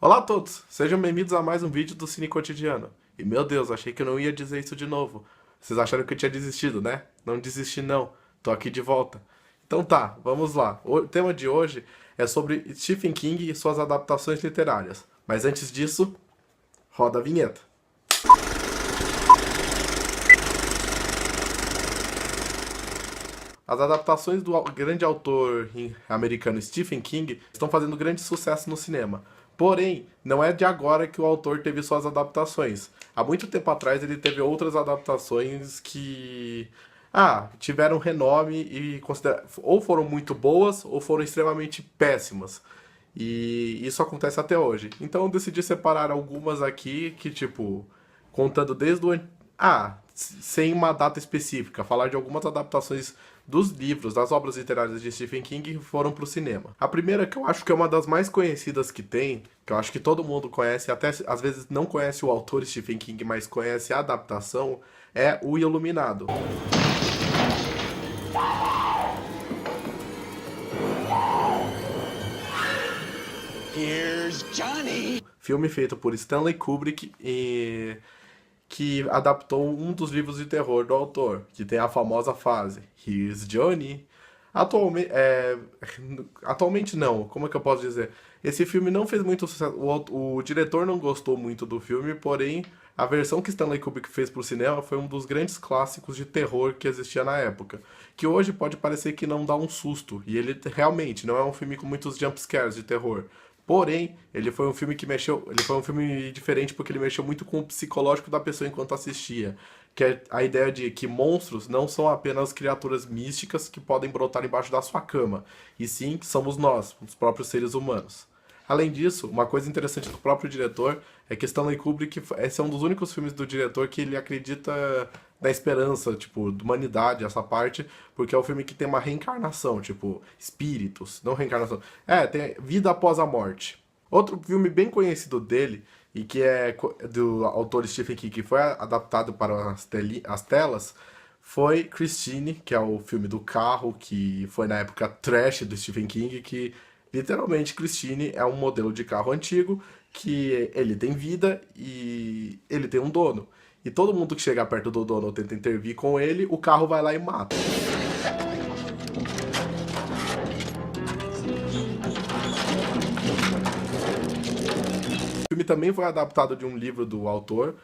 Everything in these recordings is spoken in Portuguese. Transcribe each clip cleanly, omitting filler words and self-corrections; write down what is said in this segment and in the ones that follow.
Olá a todos, sejam bem-vindos a mais um vídeo do Cine Cotidiano. E meu Deus, achei que eu não ia dizer isso de novo. Vocês acharam que eu tinha desistido, né? Não desisti não, tô aqui de volta. Então tá, vamos lá. O tema de hoje é sobre Stephen King e suas adaptações literárias. Mas antes disso, roda a vinheta. As adaptações do grande autor americano Stephen King estão fazendo grande sucesso no cinema. Porém, não é de agora que o autor teve suas adaptações. Há muito tempo atrás ele teve outras adaptações que tiveram renome e ou foram muito boas ou foram extremamente péssimas. E isso acontece até hoje. Então eu decidi separar algumas aqui que, tipo, contando desde o. Sem uma data específica, falar de algumas adaptações dos livros, das obras literárias de Stephen King que foram pro cinema. A primeira, que eu acho que é uma das mais conhecidas que tem, que eu acho que todo mundo conhece, até às vezes não conhece o autor Stephen King, mas conhece a adaptação, é O Iluminado. Here's Johnny! Filme feito por Stanley Kubrick e que adaptou um dos livros de terror do autor, que tem a famosa frase Here's Johnny. Atualmente não, como é que eu posso dizer? Esse filme não fez muito sucesso, o diretor não gostou muito do filme, porém a versão que Stanley Kubrick fez para o cinema foi um dos grandes clássicos de terror que existia na época, que hoje pode parecer que não dá um susto, e ele realmente não é um filme com muitos jump scares de terror. Porém, ele foi um filme que mexeu. Ele foi um filme diferente porque ele mexeu muito com o psicológico da pessoa enquanto assistia. Que é a ideia de que monstros não são apenas criaturas místicas que podem brotar embaixo da sua cama, e sim que somos nós, os próprios seres humanos. Além disso, uma coisa interessante do próprio diretor é que Stanley Kubrick, esse é um dos únicos filmes do diretor que ele acredita na esperança, tipo, da humanidade, essa parte, porque é um filme que tem uma reencarnação, tipo, espíritos, não reencarnação. Tem vida após a morte. Outro filme bem conhecido dele, e que é do autor Stephen King, que foi adaptado para as telas, foi Christine, que é o filme do carro, que foi na época trash do Stephen King, que literalmente Christine é um modelo de carro antigo, que ele tem vida e ele tem um dono. E todo mundo que chega perto do dono ou tenta intervir com ele, o carro vai lá e mata. O filme também foi adaptado de um livro do autor,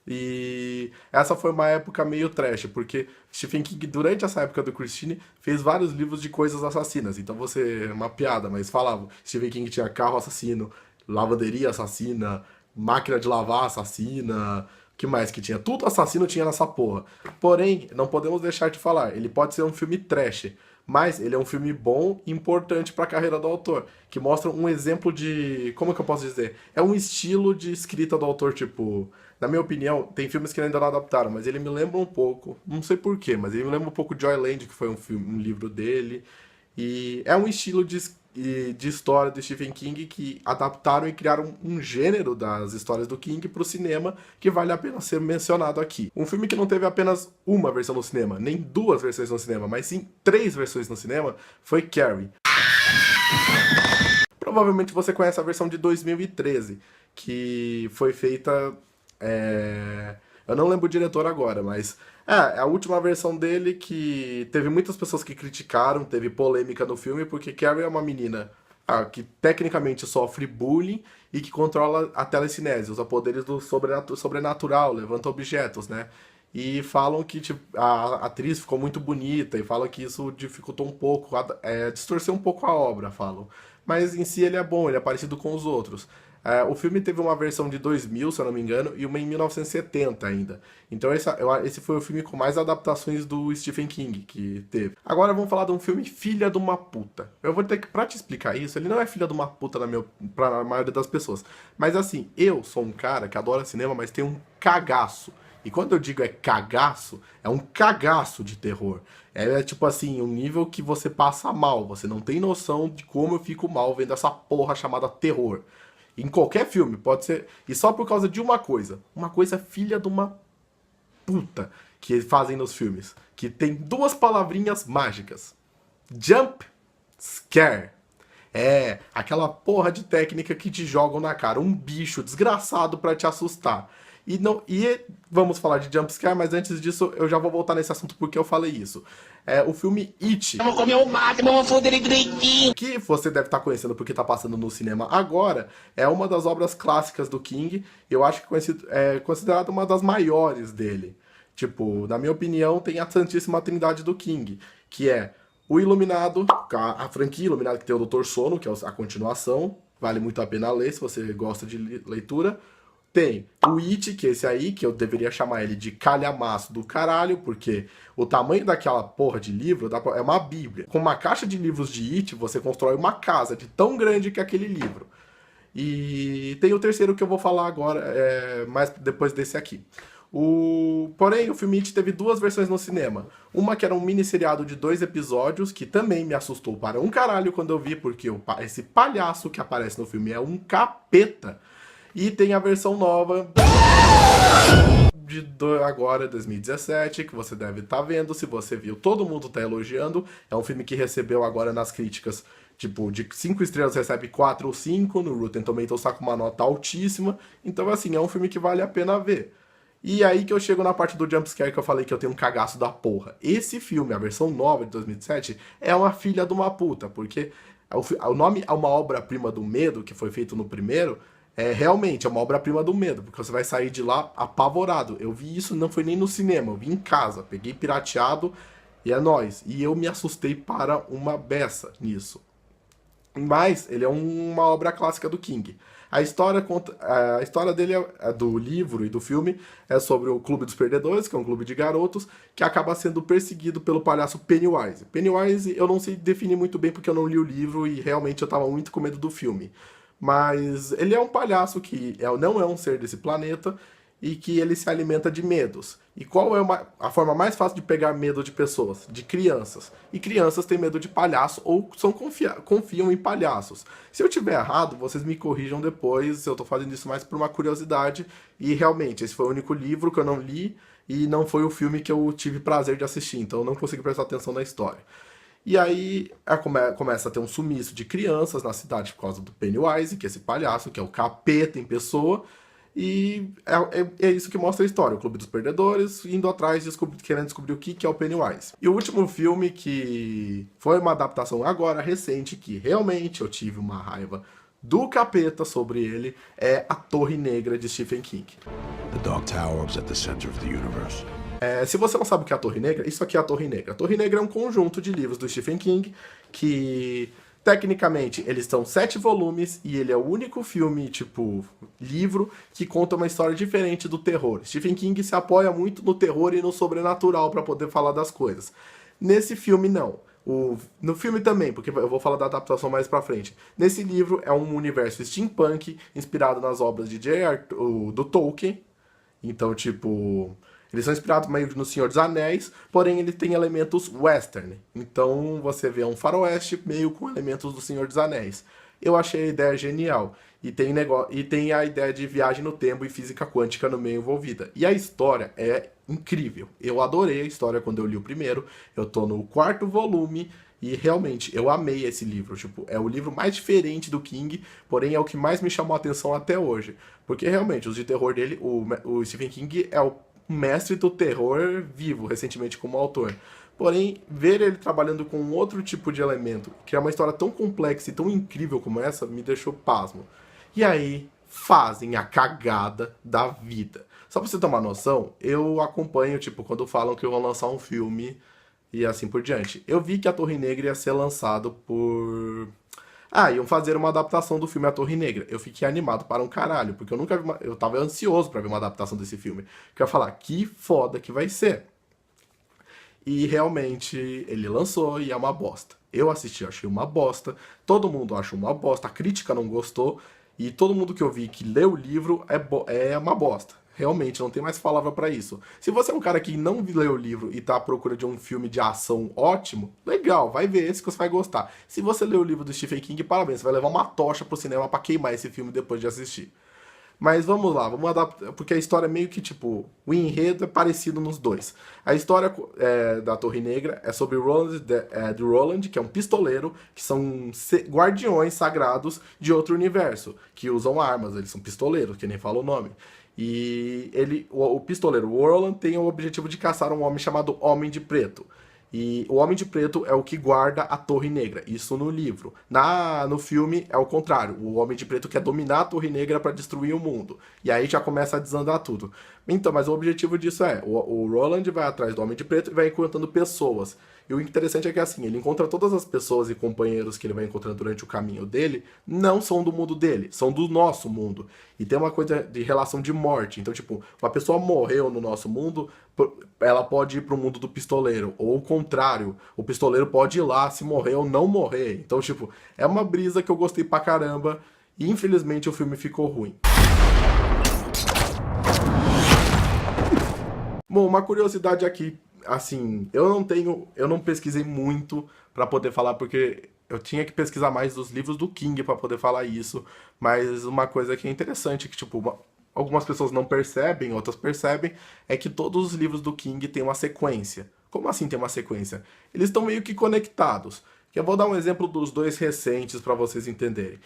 e essa foi uma época meio trash, porque Stephen King, durante essa época do Christine, fez vários livros de coisas assassinas. Então você, uma piada, mas falava, Stephen King tinha carro assassino, lavanderia assassina, máquina de lavar assassina, que mais que tinha? Tudo assassino tinha nessa porra. Porém, não podemos deixar de falar, ele pode ser um filme trash, mas ele é um filme bom e importante para a carreira do autor, que mostra um exemplo de, como é que eu posso dizer? É um estilo de escrita do autor, tipo, na minha opinião, tem filmes que ainda não adaptaram, mas ele me lembra um pouco, não sei porquê, mas ele me lembra um pouco de Joyland, que foi um livro dele, e é um estilo de história do Stephen King que adaptaram e criaram um gênero das histórias do King para o cinema que vale a pena ser mencionado aqui. Um filme que não teve apenas uma versão no cinema, nem duas versões no cinema, mas sim 3 versões no cinema, foi Carrie. Provavelmente você conhece a versão de 2013, que foi feita. Eu não lembro o diretor agora, mas é a última versão dele que teve muitas pessoas que criticaram, teve polêmica no filme, porque Carrie é uma menina que tecnicamente sofre bullying e que controla a telecinese, usa poderes do sobrenatural, levanta objetos, né? E falam que tipo, a atriz ficou muito bonita e falam que isso dificultou um pouco, distorceu um pouco a obra, falam. Mas em si ele é bom, ele é parecido com os outros. O filme teve uma versão de 2000, se eu não me engano, e uma em 1970 ainda. Então esse foi o filme com mais adaptações do Stephen King que teve. Agora vamos falar de um filme Filha de uma Puta. Eu vou ter que, pra te explicar isso, ele não é filha de uma puta pra maioria das pessoas. Mas assim, eu sou um cara que adora cinema, mas tem um cagaço. E quando eu digo cagaço, é um cagaço de terror. É tipo assim, um nível que você passa mal. Você não tem noção de como eu fico mal vendo essa porra chamada terror. Em qualquer filme, pode ser. E só por causa de uma coisa. Uma coisa filha de uma puta que fazem nos filmes. Que tem 2 palavrinhas mágicas. Jump scare. É, aquela porra de técnica que te jogam na cara, um bicho desgraçado pra te assustar. E não, e vamos falar de jumpscare, mas antes disso eu já vou voltar nesse assunto porque eu falei isso. É, o filme It, Eu vou comer o máximo, eu vou foder ele direitinho. que você deve estar conhecendo porque está passando no cinema agora, é uma das obras clássicas do King. Eu acho que é considerada uma das maiores dele. Tipo, na minha opinião, tem a Santíssima Trindade do King, que é o Iluminado, a franquia Iluminado que tem o Doutor Sono, que é a continuação, vale muito a pena ler se você gosta de leitura. Tem o It, que é esse aí, que eu deveria chamar ele de calhamaço do caralho, porque o tamanho daquela porra de livro é uma bíblia. Com uma caixa de livros de It, você constrói uma casa de tão grande que é aquele livro. E tem o terceiro que eu vou falar agora, mais depois desse aqui. Porém, o filme It teve duas versões no cinema. Uma que era um mini seriado de 2 episódios, que também me assustou para um caralho quando eu vi, porque esse palhaço que aparece no filme é um capeta. E tem a versão nova agora, 2017, que você deve estar vendo. Se você viu, todo mundo está elogiando. É um filme que recebeu agora nas críticas, tipo, de 5 estrelas recebe 4 ou 5. No Rotten Tomatoes está com uma nota altíssima. Então, assim, é um filme que vale a pena ver. E aí que eu chego na parte do jumpscare que eu falei que eu tenho um cagaço da porra. Esse filme, a versão nova de 2007, é uma filha de uma puta, porque o nome é uma obra-prima do medo, que foi feito no primeiro, realmente é uma obra-prima do medo, porque você vai sair de lá apavorado. Eu vi isso, não foi nem no cinema, eu vi em casa, peguei pirateado e é nóis. E eu me assustei para uma beça nisso. Mas ele é uma obra clássica do King. A história dele do livro e do filme é sobre o Clube dos Perdedores, que é um clube de garotos, que acaba sendo perseguido pelo palhaço Pennywise. Pennywise eu não sei definir muito bem porque eu não li o livro e realmente eu tava muito com medo do filme. Mas ele é um palhaço que não é um ser desse planeta e que ele se alimenta de medos. E qual é a forma mais fácil de pegar medo de pessoas? De crianças. E crianças têm medo de palhaço ou confiam em palhaços. Se eu tiver errado, vocês me corrijam depois. Eu tô fazendo isso mais por uma curiosidade. E realmente, esse foi o único livro que eu não li e não foi o filme que eu tive prazer de assistir. Então eu não consegui prestar atenção na história. E aí começa a ter um sumiço de crianças na cidade por causa do Pennywise, que é esse palhaço, que é o capeta em pessoa. E é isso que mostra a história, o Clube dos Perdedores, indo atrás, querendo descobrir o que é o Pennywise. E o último filme que foi uma adaptação agora, recente, que realmente eu tive uma raiva do capeta sobre ele, é A Torre Negra, de Stephen King. The Dark Tower is at the center of the universe. Se você não sabe o que é a Torre Negra, isso aqui é a Torre Negra. A Torre Negra é um conjunto de livros do Stephen King que, tecnicamente, eles são 7 volumes e ele é o único filme, tipo, livro, que conta uma história diferente do terror. Stephen King se apoia muito no terror e no sobrenatural para poder falar das coisas. Nesse filme, não. No filme também, porque eu vou falar da adaptação mais pra frente. Nesse livro é um universo steampunk, inspirado nas obras de do Tolkien. Então, tipo... Eles são inspirados meio no Senhor dos Anéis, porém ele tem elementos western. Então você vê um faroeste meio com elementos do Senhor dos Anéis. Eu achei a ideia genial. E tem a ideia de viagem no tempo e física quântica no meio envolvida. E a história é incrível. Eu adorei a história quando eu li o primeiro. Eu tô no 4º volume e realmente eu amei esse livro. Tipo, é o livro mais diferente do King, porém é o que mais me chamou a atenção até hoje. Porque realmente, os de terror dele, o Stephen King é o mestre do terror vivo, recentemente como autor. Porém, ver ele trabalhando com outro tipo de elemento, que é uma história tão complexa e tão incrível como essa, me deixou pasmo. E aí, fazem a cagada da vida. Só pra você ter uma noção, eu acompanho, tipo, quando falam que vão lançar um filme e assim por diante. Eu vi que a Torre Negra ia ser lançado por... iam fazer uma adaptação do filme A Torre Negra. Eu fiquei animado para um caralho, porque eu nunca vi eu tava ansioso para ver uma adaptação desse filme. Que eu ia falar, que foda que vai ser. E realmente ele lançou e é uma bosta. Eu assisti, achei uma bosta. Todo mundo achou uma bosta. A crítica não gostou. E todo mundo que eu vi que leu o livro é uma bosta. Realmente, não tem mais palavra pra isso. Se você é um cara que não leu o livro e tá à procura de um filme de ação ótimo, legal, vai ver esse que você vai gostar. Se você leu o livro do Stephen King, parabéns, você vai levar uma tocha pro cinema pra queimar esse filme depois de assistir. Mas vamos lá, vamos adaptar, porque a história é meio que tipo, o enredo é parecido nos dois. A história da Torre Negra é sobre de Roland, que é um pistoleiro, que são guardiões sagrados de outro universo, que usam armas, eles são pistoleiros, que nem fala o nome. E o pistoleiro Roland tem o objetivo de caçar um homem chamado Homem de Preto. E o Homem de Preto é o que guarda a Torre Negra, isso no livro. No filme é o contrário, o Homem de Preto quer dominar a Torre Negra para destruir o mundo. E aí já começa a desandar tudo. Então, mas o objetivo disso o Roland vai atrás do Homem de Preto e vai encontrando pessoas. E o interessante é que assim, ele encontra todas as pessoas e companheiros que ele vai encontrando durante o caminho dele, não são do mundo dele, são do nosso mundo. E tem uma coisa de relação de morte. Então, tipo, uma pessoa morreu no nosso mundo, ela pode ir pro mundo do pistoleiro. Ou o contrário, o pistoleiro pode ir lá se morrer ou não morrer. Então, tipo, é uma brisa que eu gostei pra caramba. E infelizmente o filme ficou ruim. Bom, uma curiosidade aqui, assim, eu não pesquisei muito pra poder falar, porque eu tinha que pesquisar mais dos livros do King pra poder falar isso, mas uma coisa que é interessante, que tipo, algumas pessoas não percebem, outras percebem, é que todos os livros do King têm uma sequência. Como assim tem uma sequência? Eles estão meio que conectados. Eu vou dar um exemplo dos dois recentes pra vocês entenderem.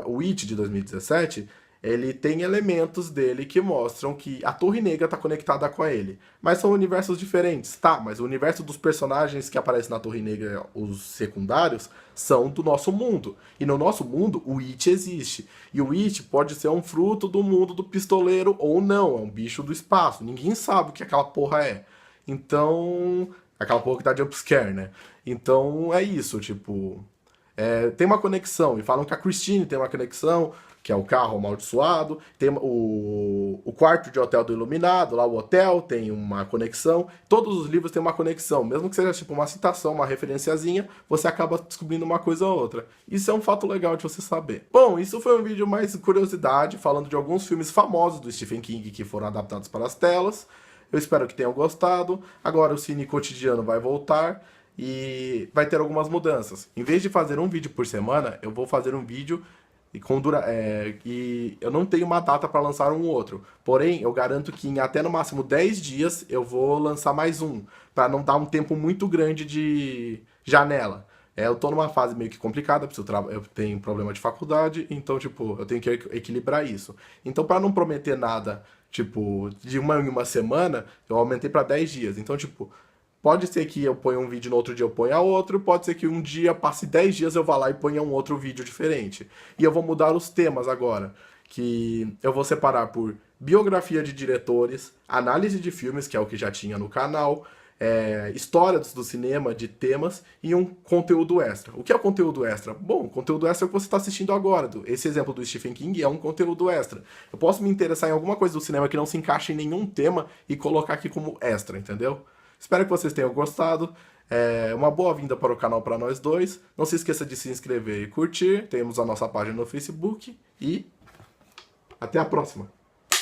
O It de 2017, ele tem elementos dele que mostram que a Torre Negra está conectada com ele. Mas são universos diferentes, tá? Mas o universo dos personagens que aparecem na Torre Negra, os secundários, são do nosso mundo. E no nosso mundo, o It existe. E o It pode ser um fruto do mundo do pistoleiro ou não. É um bicho do espaço. Ninguém sabe o que aquela porra é. Então... aquela porra que dá jumpscare, né? Então é isso, tipo... tem uma conexão. E falam que a Christine tem uma conexão, que é o carro amaldiçoado, tem o quarto de hotel do Iluminado, lá o hotel tem uma conexão, todos os livros têm uma conexão, mesmo que seja tipo uma citação, uma referenciazinha, você acaba descobrindo uma coisa ou outra. Isso é um fato legal de você saber. Bom, isso foi um vídeo mais curiosidade, falando de alguns filmes famosos do Stephen King que foram adaptados para as telas. Eu espero que tenham gostado. Agora o Cine Cotidiano vai voltar e vai ter algumas mudanças. Em vez de fazer um vídeo por semana, eu vou fazer um vídeo e eu não tenho uma data para lançar um outro. Porém, eu garanto que em até no máximo 10 dias eu vou lançar mais um, para não dar um tempo muito grande de janela. Eu tô numa fase meio que complicada, porque eu tenho problema de faculdade, então, tipo, eu tenho que equilibrar isso. Então, para não prometer nada, tipo, de uma em uma semana, eu aumentei para 10 dias. Então, tipo, pode ser que eu ponha um vídeo no outro dia eu ponha outro, pode ser que um dia passe 10 dias eu vá lá e ponha um outro vídeo diferente. E eu vou mudar os temas agora, que eu vou separar por biografia de diretores, análise de filmes, que é o que já tinha no canal, histórias do cinema, de temas, e um conteúdo extra. O que é o conteúdo extra? Bom, o conteúdo extra é o que você está assistindo agora. Esse exemplo do Stephen King é um conteúdo extra. Eu posso me interessar em alguma coisa do cinema que não se encaixa em nenhum tema e colocar aqui como extra, entendeu? Espero que vocês tenham gostado. Uma boa-vinda para o canal para nós dois. Não se esqueça de se inscrever e curtir. Temos a nossa página no Facebook. E até a próxima!